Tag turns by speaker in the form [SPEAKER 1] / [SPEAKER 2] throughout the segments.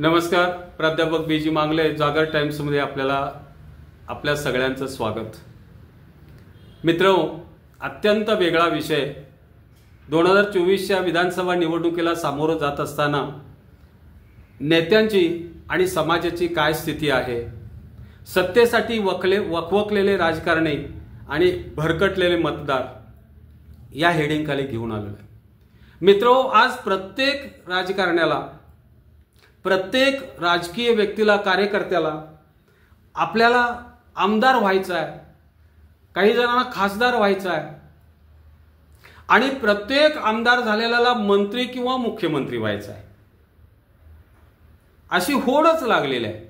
[SPEAKER 1] नमस्कार. प्राध्यापक बीजी मांगले, जागर टाइम्समध्ये आपल्या सगळ्यांचं स्वागत. मित्रांनो, अत्यंत वेगळा विषय. 2024च्या विधानसभा निवडणुकीला सामोरं जात असताना नेत्यांची आणि समाजाची काय स्थिती आहे, सत्तेसाठी वकवकलेले राजकारणी आणि भरकटलेले मतदार, या हेडिंगखाली घेऊन आलेलो आहे. मित्रांनो, आज प्रत्येक राजकारण्याला, प्रत्येक राजकीय व्यक्तीला, कार्यकर्त्याला आपल्याला आमदार व्हायचं आहे, काही जणांना खासदार व्हायचं आहे आणि प्रत्येक आमदार झालेल्याला मंत्री किंवा मुख्यमंत्री व्हायचं आहे, अशी होडच लागलेली आहे.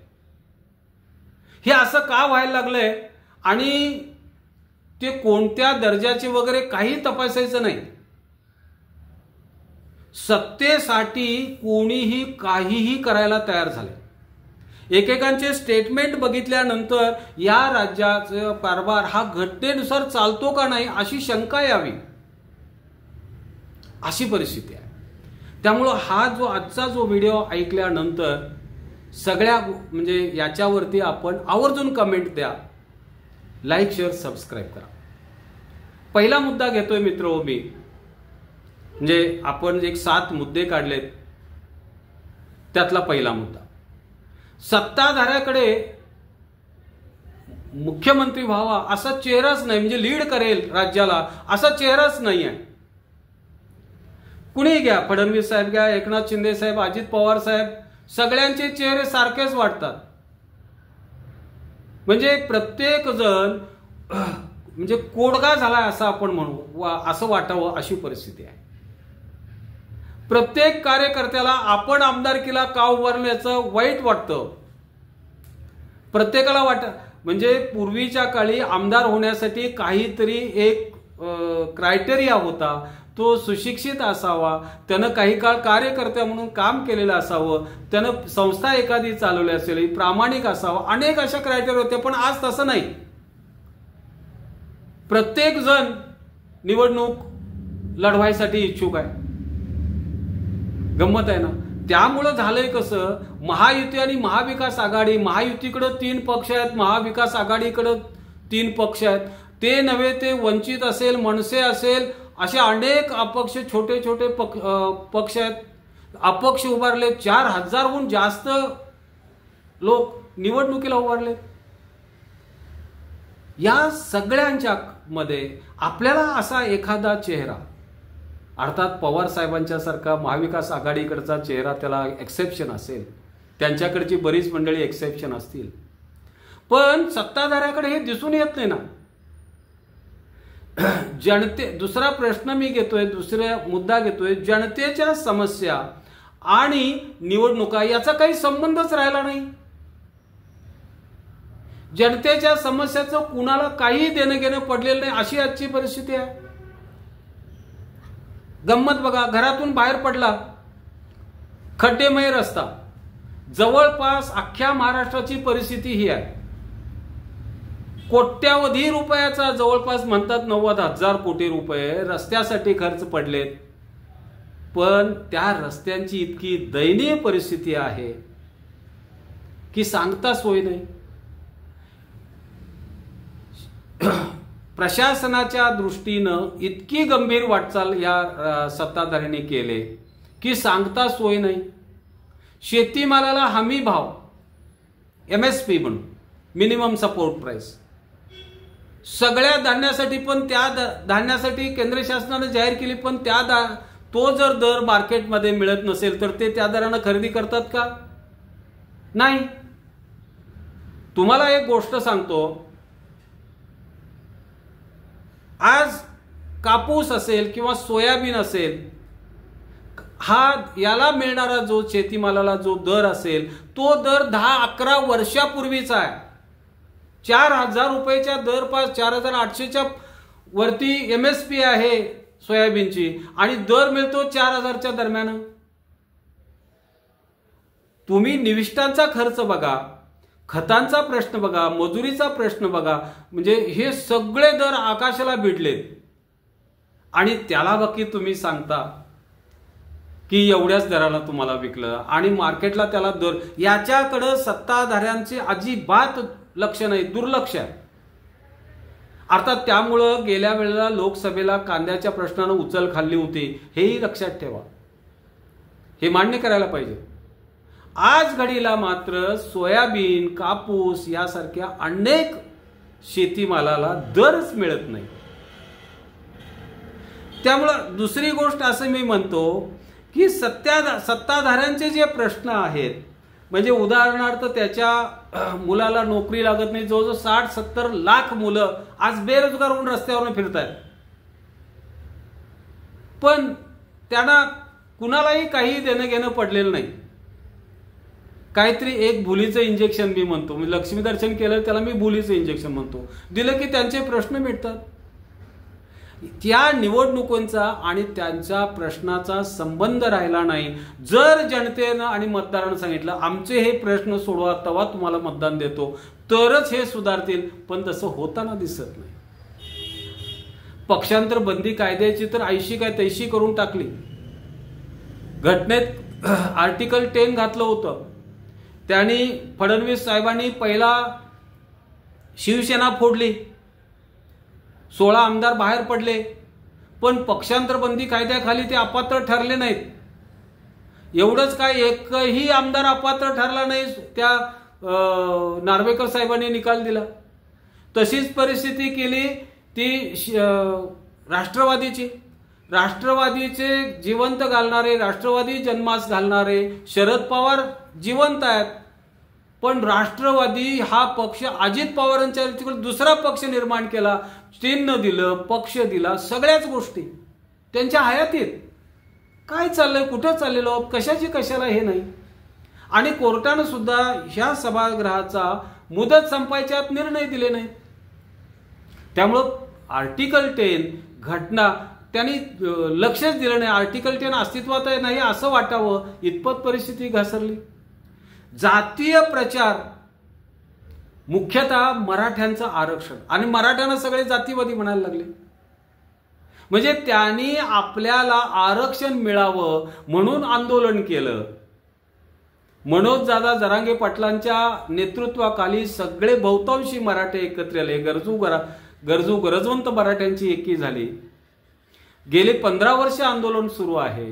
[SPEAKER 1] हे असं का व्हायला लागलंय आणि ते कोणत्या दर्जाचे वगैरे काही तपासायचं नाही. सत्तेसाठी कोणीही काहीही करायला तयार झाले. एकेकांचे स्टेटमेंट बघितल्यानंतर या राज्याचा कारभार हा घटनेनुसार चालतो का नाही अशी शंका यावी, अशी परिस्थिती आहे. त्यामुळं हा जो आजचा जो व्हिडिओ ऐकल्यानंतर सगळ्या म्हणजे याच्यावरती आपण आवर्जून कमेंट द्या, लाईक, शेअर, सबस्क्राईब करा. पहिला मुद्दा घेतोय मित्र मी, म्हणजे आपण एक 7 मुद्दे काढलेत, त्यातला पहिला मुद्दा, सत्ताधाऱ्याकडे मुख्यमंत्री व्हावा असा चेहराच नाही, म्हणजे लीड करेल राज्याला असा चेहराच नाही आहे. कुणी घ्या, फडणवीस साहेब घ्या, एकनाथ शिंदे साहेब, अजित पवार साहेब, सगळ्यांचे चेहरे सारखेच वाटतात. म्हणजे प्रत्येक जण म्हणजे कोडगा झालाय असं आपण म्हणू, असं वाटावं अशी परिस्थिती आहे. प्रत्येक कार्यकर्त्याला आपण आमदारकीला का उभारलं याचं वाईट वाटतं. प्रत्येकाला म्हणजे पूर्वीच्या काळी आमदार होण्यासाठी काहीतरी एक क्रायटेरिया होता. तो सुशिक्षित असावा, त्यानं काही काळ कार्यकर्त्या म्हणून काम केलेलं असावं, त्यानं संस्था एखादी चालवली असेल, प्रामाणिक असावा, अनेक अशा क्रायटेरिया होते. पण आज तसं नाही. प्रत्येक जण निवडणूक लढवायसाठी इच्छुक आहे. गंमत आहे ना. त्यामुळं झालंय कसं, महायुती आणि महाविकास आघाडी, महायुतीकडे 3 पक्ष आहेत, महाविकास आघाडीकडे 3 पक्ष आहेत. ते नव्हे, ते वंचित असेल, मनसे असेल, असे अनेक अपक्ष, छोटे छोटे पक्ष आहेत. अपक्ष उभारले, 4000हून जास्त लोक निवडणुकीला उभारले. या सगळ्यांच्या मध्ये आपल्याला असा एखादा चेहरा, अर्थात पवार साहेबांच्या सारखा महाविकास आघाडीकडचा चेहरा त्याला एक्सेप्शन असेल, त्यांच्याकडची बरीच मंडळी एक्सेप्शन असतील, पण सत्ताधाऱ्याकडे हे दिसून येत नाही ना. दुसरा प्रश्न मी घेतोय, दुसरा मुद्दा घेतोय, जनतेच्या समस्या आणि निवडणुका याचा काही संबंधच राहिला नाही. जनतेच्या समस्याचं कुणाला काही देणं घेणं पडलेलं नाही, अशी आजची परिस्थिती आहे. गंमत बघा, घरातून बाहेर पडला, खड्डेमय रस्ता. जवळपास अख्ख्या महाराष्ट्राची परिस्थिती ही आहे. कोट्यावधी रुपयाचा, जवळपास म्हणतात 90,000 कोटी रुपये रस्त्यासाठी खर्च पडलेत. पण त्या रस्त्यांची इतकी दयनीय परिस्थिती आहे की सांगता सोय नाही. प्रशासनाच्या दृष्टीनं इतकी गंभीर वाटचाल या सत्ताधाऱ्यांनी केले की सांगता सोय नाही. शेतीमालाला हमी भाव, MSP म्हणून, मिनिमम सपोर्ट प्राइस, सगळ्या धान्यासाठी, पण त्या धान्यासाठी केंद्र शासनाने जाहीर केली, पण तो जर दर मार्केटमध्ये मिळत नसेल तर ते त्या दरानं खरेदी करतात का? नाही. तुम्हाला एक गोष्ट सांगतो, आज कापूस असेल किंवा सोयाबीन असेल, याला मिळणारा जो शेतीमालाला जो दर असेल, तो दर 10-11 वर्षापूर्वीचा आहे. 4000 रुपयाच्या दर, 4800च्या वरती MSP आहे सोयाबीनची आणि दर मिळतो 4000च्या दरम्यान. तुम्ही निविष्ठांचा खर्च बघा, खतांचा प्रश्न बघा, मजुरीचा प्रश्न बघा, म्हणजे हे सगळे दर आकाशाला भिडलेत. आणि त्याला बाकी तुम्ही सांगता की एवढ्याच दराला तुम्हाला विकलं आणि मार्केटला त्याला दर, याच्याकडे सत्ताधाऱ्यांचे अजिबात लक्ष नाही, दुर्लक्ष आहे. अर्थात त्यामुळं गेल्या वेळेला लोकसभेला कांद्याच्या प्रश्नानं उचल खाल्ली होती, हेही लक्षात ठेवा, हे मान्य करायला पाहिजे. आज घडीला मात्र सोयाबीन, कापूस यासारख्या अनेक शेतीमालाला दरच मिळत नाही. त्यामुळं दुसरी गोष्ट असं मी म्हणतो की सत्ताधाऱ्यांचे जे प्रश्न आहेत, म्हणजे उदाहरणार्थ त्याच्या मुलाला नोकरी लागत नाही, जवळजवळ 60-70 लाख मुलं आज बेरोजगार होऊन रस्त्यावरून फिरत आहेत, पण त्यांना कुणालाही काही देणं घेणं पडलेलं नाही. काहीतरी एक भुलीचं इंजेक्शन मी म्हणतो, मी लक्ष्मी दर्शन केलं त्याला मी भुलीचं इंजेक्शन म्हणतो, दिलं की त्यांचे प्रश्न मिटतात. त्या निवडणुकांचा आणि त्यांच्या प्रश्नाचा संबंध राहिला नाही. जर जनतेनं आणि मतदारांना सांगितलं आमचे हे प्रश्न सोडवा, तेव्हा तुम्हाला मतदान देतो, तरच हे सुधारतील, पण तसं होताना दिसत नाही. पक्षांतर बंदी कायद्याची तर ऐशी काय तैशी करून टाकली. घटनेत आर्टिकल 10 घातलं होतं. त्यांनी फडणवीस साहेबांनी पहिला शिवसेना फोडली, 16 आमदार बाहेर पडले, पण पक्षांतर बंदी कायद्याखाली ते अपात्र ठरले नाहीत. एवढंच काय, एकही आमदार अपात्र ठरला नाही, त्या नार्वेकर साहेबांनी निकाल दिला. तशीच परिस्थिती केली ती राष्ट्रवादीची. राष्ट्रवादीचे जिवंत घालणारे, राष्ट्रवादी जन्मास घालणारे शरद पवार जिवंत आहेत, पण राष्ट्रवादी हा पक्ष अजित पवारांच्या दुसरा पक्ष निर्माण केला, चिन्ह दिलं, पक्ष दिला, सगळ्याच गोष्टी त्यांच्या हयातीत. काय चाललंय, कुठं चाललेलो, कशाची कशाला हे नाही. आणि कोर्टानं सुद्धा ह्या सभागृहाचा मुदत संपायच्यात निर्णय दिले नाही. त्यामुळं आर्टिकल 10 घटना त्यांनी लक्षच दिलं नाही. आर्टिकल 10 अस्तित्वात नाही असं वाटावं इतपत परिस्थिती घसरली. जातीय प्रचार, मुख्यतः मराठ्यांचं आरक्षण, आणि मराठ्यांना सगळे जातीवादी म्हणायला लागले. म्हणजे त्यांनी आपल्याला आरक्षण मिळावं म्हणून आंदोलन केलं. मनोज दादा जरांगे पाटलांच्या नेतृत्वाखाली सगळे बहुतांशी मराठे एकत्र आले, गरजवंत मराठ्यांची एकी झाली. गेले 15 वर्ष आंदोलन सुरू आहे.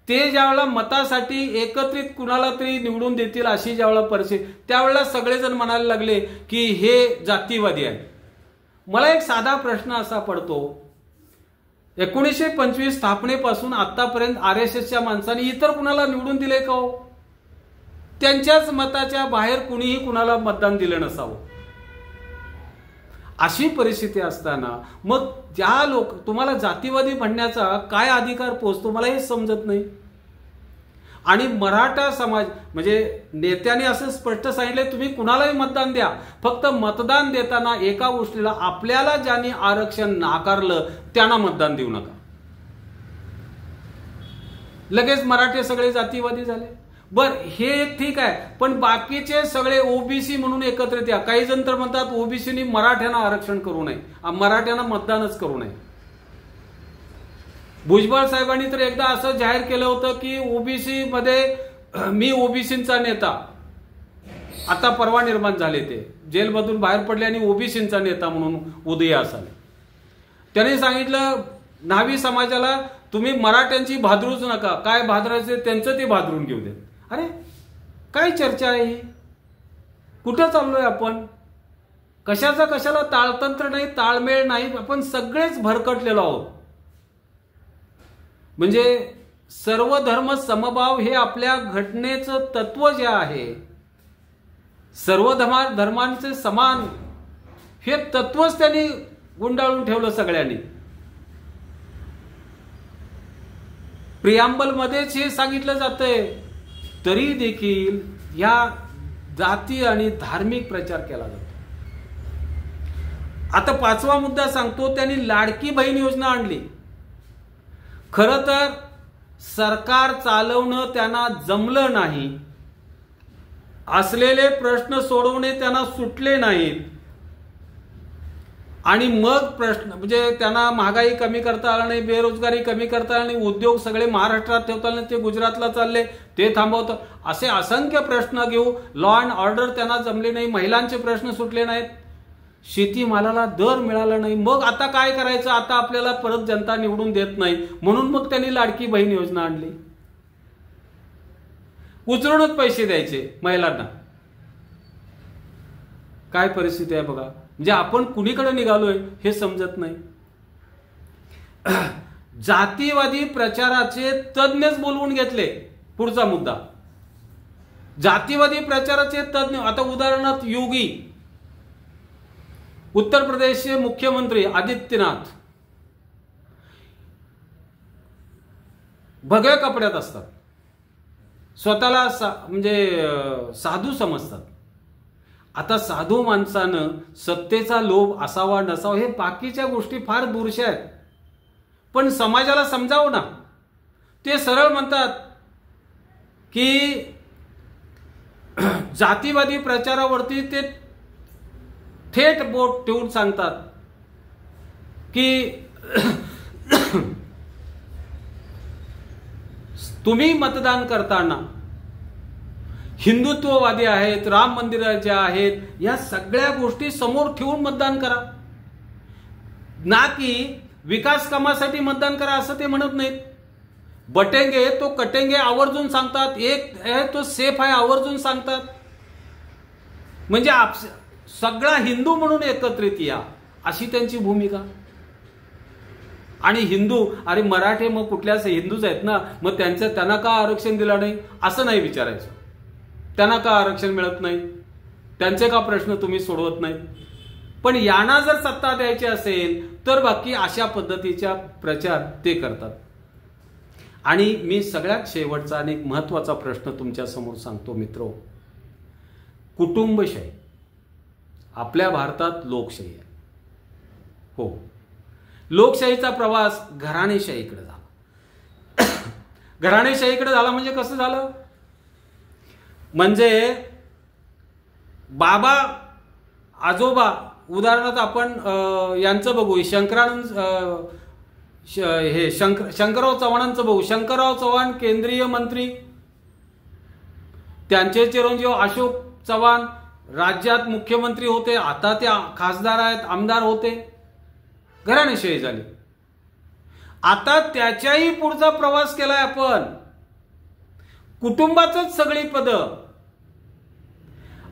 [SPEAKER 1] ते ज्यावेळेला मतासाठी एकत्रित कुणाला तरी निवडून देतील अशी ज्यावेळेला परिस्थिती, त्यावेळेला सगळेजण म्हणायला लागले की हे जातीवादी आहे. मला एक साधा प्रश्न असा पडतो, 1925 स्थापनेपासून आतापर्यंत RSSच्या माणसांनी इतर कुणाला निवडून दिले का हो? त्यांच्याच मताच्या बाहेर कुणीही कुणाला मतदान दिलं नसावं. अशी परिस्थिती असताना मग ज्या लोक तुम्हाला जातीवादी म्हणण्याचा काय अधिकार पोचतो मला हे समजत नाही. आणि मराठा समाज म्हणजे नेत्याने असं स्पष्ट सांगितले तुम्ही कुणालाही मतदान द्या, फक्त मतदान देताना एका गोष्टीला, आपल्याला ज्यांनी आरक्षण नाकारलं त्यांना मतदान देऊ नका. लगेच मराठे सगळे जातीवादी झाले. बर, हे ठीक आहे, पण बाकीचे सगळे ओबीसी म्हणून एकत्रित या. काही जण तर म्हणतात ओबीसीनी मराठ्यांना आरक्षण करू नये, मराठ्यांना मतदानच करू नये. भुजबळ साहेबांनी तर एकदा असं जाहीर केलं होतं की ओबीसी मध्ये मी ओबीसींचा नेता. आता परवा निर्माण झाले, ते जेलमधून बाहेर पडले आणि ओबीसींचा नेता म्हणून उदयास आले. त्यांनी सांगितलं न्हावी समाजाला तुम्ही मराठ्यांची भादरूच नका, काय भादरायचे त्यांचं ते भादरून घेऊ देत. अरे काय चर्चा आहे ही? कुठं चाललोय आपण? कशाचा कशाला ताळतंत्र नाही, ताळमेळ नाही, आपण सगळेच भरकटलेलो आहोत. म्हणजे सर्व धर्म समभाव हे आपल्या घटनेचं तत्व जे आहे, सर्व धर्मांचे समान हे तत्वच त्यांनी गुंडाळून ठेवलं सगळ्यांनी. प्रियांबल मध्येच हे सांगितलं जातंय, तरी देखील या जाती आणि धार्मिक प्रचार केला जातो. आता 5वा मुद्दा सांगतो, त्यांनी लाडकी बहीण योजना आणली. खरं तर सरकार चालवणं त्यांना जमलं नाही, असलेले प्रश्न सोडवणे त्यांना सुटले नाहीत. आणि मग प्रश्न म्हणजे त्यांना महागाई कमी करता आला नाही, बेरोजगारी कमी करता आला नाही, उद्योग सगळे महाराष्ट्रात ठेवता आले, ते गुजरातला चालले, ते थांबवतं, असे असंख्य प्रश्न घेऊ. लॉ अँड ऑर्डर त्यांना जमले नाही, महिलांचे प्रश्न सुटले नाहीत, शेतीमालाला दर मिळाला नाही. मग आता काय करायचं? आता आपल्याला परत जनता निवडून देत नाही म्हणून मग त्यांनी लाडकी बहीण योजना आणली. उचलूनच पैसे द्यायचे महिलांना. काय परिस्थिती आहे बघा. म्हणजे आपण कुणीकडे निघालोय हे समजत नाही. जातीवादी प्रचाराचे तज्ञच बोलवून घेतले. पुढचा मुद्दा, जातीवादी प्रचाराचे तज्ञ. आता उदाहरणार्थ योगी, उत्तर प्रदेशचे मुख्यमंत्री आदित्यनाथ भगव्या कपड्यात असतात, स्वतःला म्हणजे साधू समजतात. आता साधू माणसानं सत्तेचा लोभ असावा नसावा हे बाकीच्या गोष्टी फार दूरच्या आहेत, पण समाजाला समजावं ना. ते सरळ म्हणतात की जातीवादी प्रचारावरती ते थेट बोट ठेवून सांगतात की तुम्ही मतदान करताना हिंदुत्ववादी आहेत, राम मंदिराच्या आहेत, या सगळ्या गोष्टी समोर ठेवून मतदान करा, ना की विकास कामासाठी मतदान करा असं ते म्हणत नाहीत. बटेंगे तो कटेंगे आवर्जून सांगतात, एक आहे तो सेफ आहे आवर्जून सांगतात. म्हणजे सगळा हिंदू म्हणून एकत्रित या अशी त्यांची भूमिका. आणि हिंदू, अरे मराठे मग कुठल्याच हिंदूच आहेत ना, मग त्यांना का आरक्षण दिलं नाही असं नाही विचारायचं. त्यांना का आरक्षण मिळत नाही, त्यांचे का प्रश्न तुम्ही सोडवत नाही. पण यांना जर सत्ता द्यायची असेल तर बाकी अशा पद्धतीचा प्रचार ते करतात. आणि मी सगळ्यात शेवटचा आणि महत्वाचा प्रश्न तुमच्या समोर सांगतो मित्रो. कुटुंबशाही. आपल्या भारतात लोकशाही आहे. हो, लोकशाहीचा प्रवास घराणेशाहीकडे झाला. घराणेशाहीकडे झाला म्हणजे कसं झालं? म्हणजे बाबा आजोबा, उदाहरणार्थ आपण यांचं बघू, शंकरराव चव्हाणांचं बघू. शंकरराव चव्हाण केंद्रीय मंत्री, त्यांचे चिरंजीव अशोक चव्हाण राज्यात मुख्यमंत्री होते, आता ते खासदार आहेत, आमदार होते. घराणेशाही झाली. आता त्याच्याही पुढचा प्रवास केलाय आपण. कुटुंबाचंच सगळी पदं,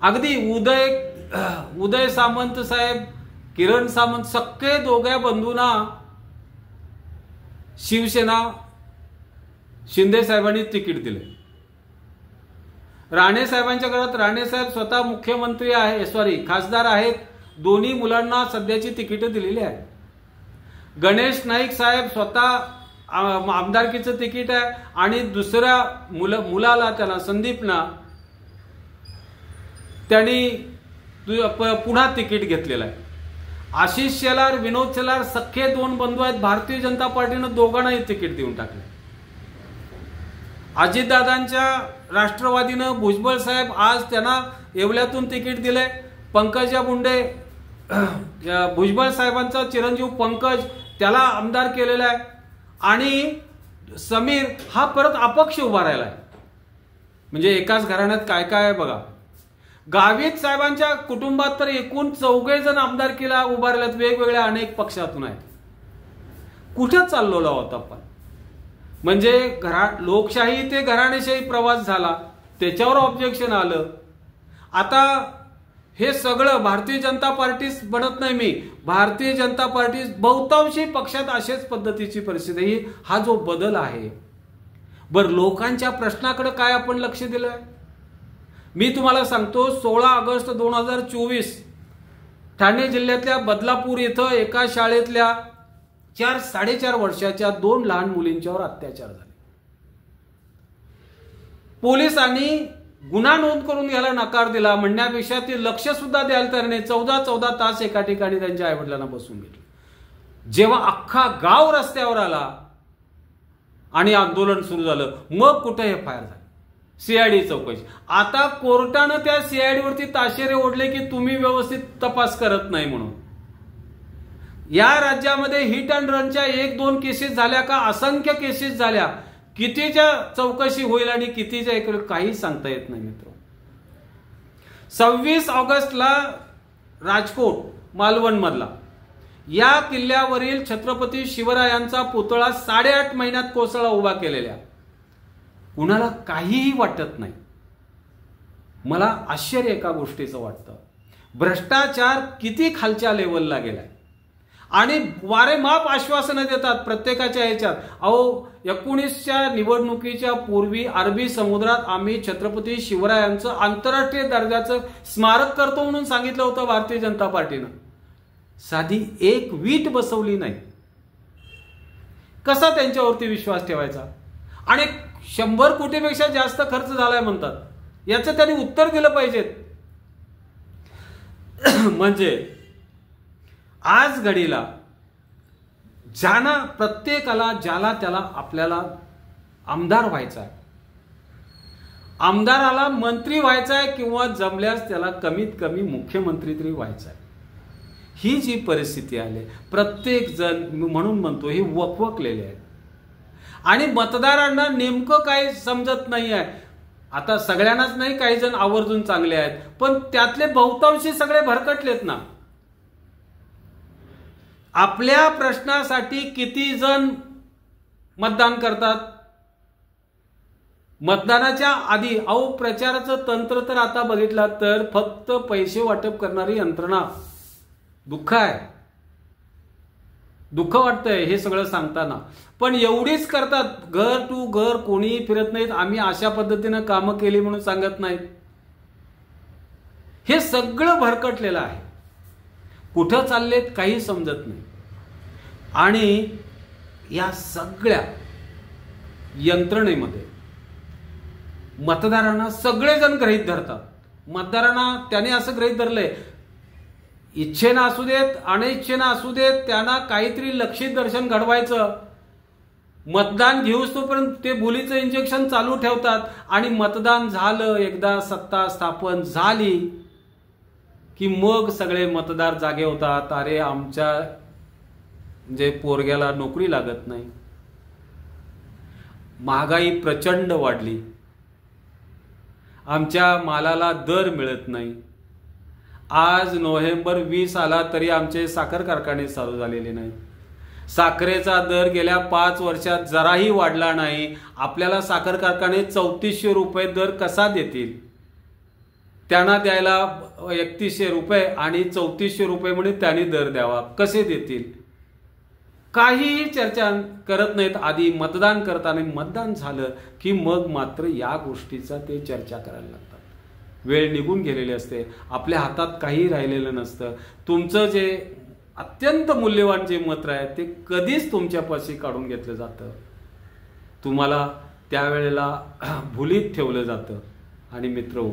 [SPEAKER 1] अगदी उदय सामंत साहेब, किरण सामंत, सख्खे दोघ्या बंधूंना शिवसेना शिंदे साहेबांनी तिकीट दिले. राणे साहेबांच्या घरात राणे साहेब स्वतः मुख्यमंत्री आहे, खासदार आहेत. दोन्ही मुलांना सध्याची तिकीट दिलेली आहेत. गणेश नाईक साहेब स्वतः आमदारकीचं तिकीट आहे आणि दुसऱ्या मुलाला त्याला संदीपना त्यांनी पुन्हा तिकीट घेतलेलं आहे. आशिष शेलार, विनोद शेलार सख्खे दोन बंधू आहेत. भारतीय जनता पार्टीनं दोघांनाही तिकीट देऊन टाकले. अजितदादांच्या राष्ट्रवादीनं भुजबळ साहेब आज त्यांना येवल्यातून तिकीट दिले. पंकजा मुंडे, भुजबळ साहेबांचा चिरंजीव पंकज, त्याला आमदार केलेला आहे. आणि समीर हा परत अपक्ष उभा राहिला आहे. म्हणजे एकाच घराण्यात काय काय आहे बघा. गावित साहेबांच्या कुटुंबात तर एकूण 4 जण आमदारकीला उभा राहिल्यात, वेगवेगळ्या अनेक पक्षातून आहेत. कुठं चाललो आहोत आपण? म्हणजे लोकशाही ते घराणेशाही प्रवास झाला, त्याच्यावर ऑब्जेक्शन आलं. आता हे सगळं भारतीय जनता पार्टीच बनत नाही. मी भारतीय जनता पार्टी बहुतांशी पक्षात अशाच पद्धतीची परिस्थिती. हा जो बदल आहे, बरं लोकांच्या प्रश्नाकडे काय आपण लक्ष दिलंय? मी तुम्हाला सांगतो, 16 ऑगस्ट 2024 ठाणे जिल्ह्यातल्या बदलापूर इथं एका शाळेतल्या 4-4.5 वर्षाच्या 2 लहान मुलींच्यावर अत्याचार झाले. पोलिसांनी गुन्हा नोंद करून घ्यायला नकार दिला. म्हणण्यापेक्षा ते लक्ष सुद्धा द्यायला तयार नाही. 14 तास एका ठिकाणी त्यांच्या आईवडिलांना बसून घेतलं. जेव्हा अख्खा गाव रस्त्यावर आला आणि आंदोलन सुरू झालं, मग कुठे हे फायर झालं? सीआयडी चौकशी. आता कोर्टानं त्या सीआयडी वरती ताशेरे ओढले की तुम्ही व्यवस्थित तपास करत नाही म्हणून. या राज्यामध्ये हिट अँड रनच्या 1-2 केसेस झाल्या का असंख्य केसेस झाल्या, कितीच्या चौकशी होईल आणि कितीच्या एक काही सांगता येत नाही मित्र. 26 ऑगस्टला राजकोट मालवण मधला या किल्ल्यावरील छत्रपती शिवरायांचा पुतळा 8.5 महिन्यात कोसळला उभा केलेल्या कुणाला काहीही वाटत नाही. मला आश्चर्य एका गोष्टीचं वाटतं, भ्रष्टाचार किती खालच्या लेवलला गेलाय आणि वारेमाप आश्वासनं देतात प्रत्येकाच्या ह्याच्यात. अहो 19च्या निवडणुकीच्या पूर्वी अरबी समुद्रात आम्ही छत्रपती शिवरायांचं आंतरराष्ट्रीय दर्जाचं स्मारक करतो म्हणून सांगितलं होतं भारतीय जनता पार्टीनं. साधी एक वीट बसवली नाही. कसा त्यांच्यावरती विश्वास ठेवायचा? आणि 100 कोटीपेक्षा जास्त खर्च झालाय म्हणतात. याचं त्यांनी उत्तर दिलं पाहिजेत. म्हणजे आज घडीला प्रत्येकाला ज्याला त्याला आपल्याला आमदार व्हायचा आहे, आमदाराला मंत्री व्हायचा आहे किंवा जमल्यास त्याला कमीत कमी मुख्यमंत्री तरी व्हायचा आहे. ही जी परिस्थिती आली, प्रत्येक जण म्हणून म्हणतो हे वकवकलेले आहे आणि मतदारांना नेमकं काय समजत नाही आहे. आता सगळ्यांनाच नाही, काही जण आवर्जून चांगले आहेत, पण त्यातले बहुतांशी सगळे भरकटलेत ना. आपल्या प्रश्नासाठी किती जण मतदान करतात? मतदानाच्या आधी प्रचाराचं तंत्र तर आता बघितलं तर फक्त पैसे वाटप करणारी यंत्रणा. दुःख आहे, दुःख वाटतंय हे सगळं सांगताना, पण एवढीच करतात. घर टू घर कोणीही फिरत नाहीत, आम्ही अशा पद्धतीनं कामं केली म्हणून सांगत नाहीत. हे सगळं भरकटलेलं आहे. कुठं चाललेत काही समजत नाही. आणि या सगळ्या यंत्रणेमध्ये मतदारांना सगळेजण गृहीत धरतात. मतदारांना त्याने असं गृहीत धरलंय, इच्छेनं असू देत अनिच्छेनं असू देत, त्यांना काहीतरी लक्षित दर्शन घडवायचं. मतदान घेऊस तोपर्यंत ते बोलीचं इंजेक्शन चालू ठेवतात आणि मतदान झालं, एकदा सत्ता स्थापन झाली की मग सगळे मतदार जागे होतात. अरे आमच्या म्हणजे पोरग्याला नोकरी लागत नाही, महागाई प्रचंड वाढली, आमच्या मालाला दर मिळत नाही. आज नोव्हेंबर 20 आला तरी आमचे साखर कारखाने चालू झालेले नाहीत. साखरेचा दर गेल्या 5 वर्षात जराही वाढला नाही. आपल्याला साखर कारखाने 3400 रुपये दर कसा देतील? त्यांना द्यायला 3100 रुपये आणि 3400 रुपये म्हणून त्यांनी दर द्यावा, कसे देतील? काहीही चर्चा करत नाहीत. आधी मतदान करताना, मतदान झालं की मग मात्र या गोष्टीचा ते चर्चा करायला लागतात. वेळ निघून गेलेली असते, आपल्या हातात काही राहिलेलं नसतं. तुमचं जे अत्यंत मूल्यवान जे मत आहे ते कधीच तुमच्यापाशी काढून घेतलं जातं. तुम्हाला त्यावेळेला भुलीत ठेवलं जातं आणि मित्र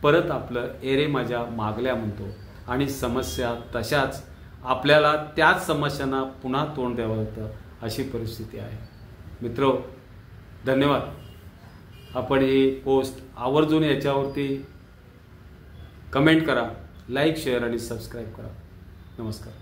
[SPEAKER 1] परत आपलं एरे माझ्या मागल्या म्हणतो आणि समस्या तशाच आपल्याला त्याच समस्यांना पुन्हा तोंड द्यावं लागतं. अशी परिस्थिती आहे. मित्र धन्यवाद. आपण ही पोस्ट आवर्जून याच्यावरती कमेंट करा, लाईक शेअर आणि सबस्क्राईब करा. नमस्कार.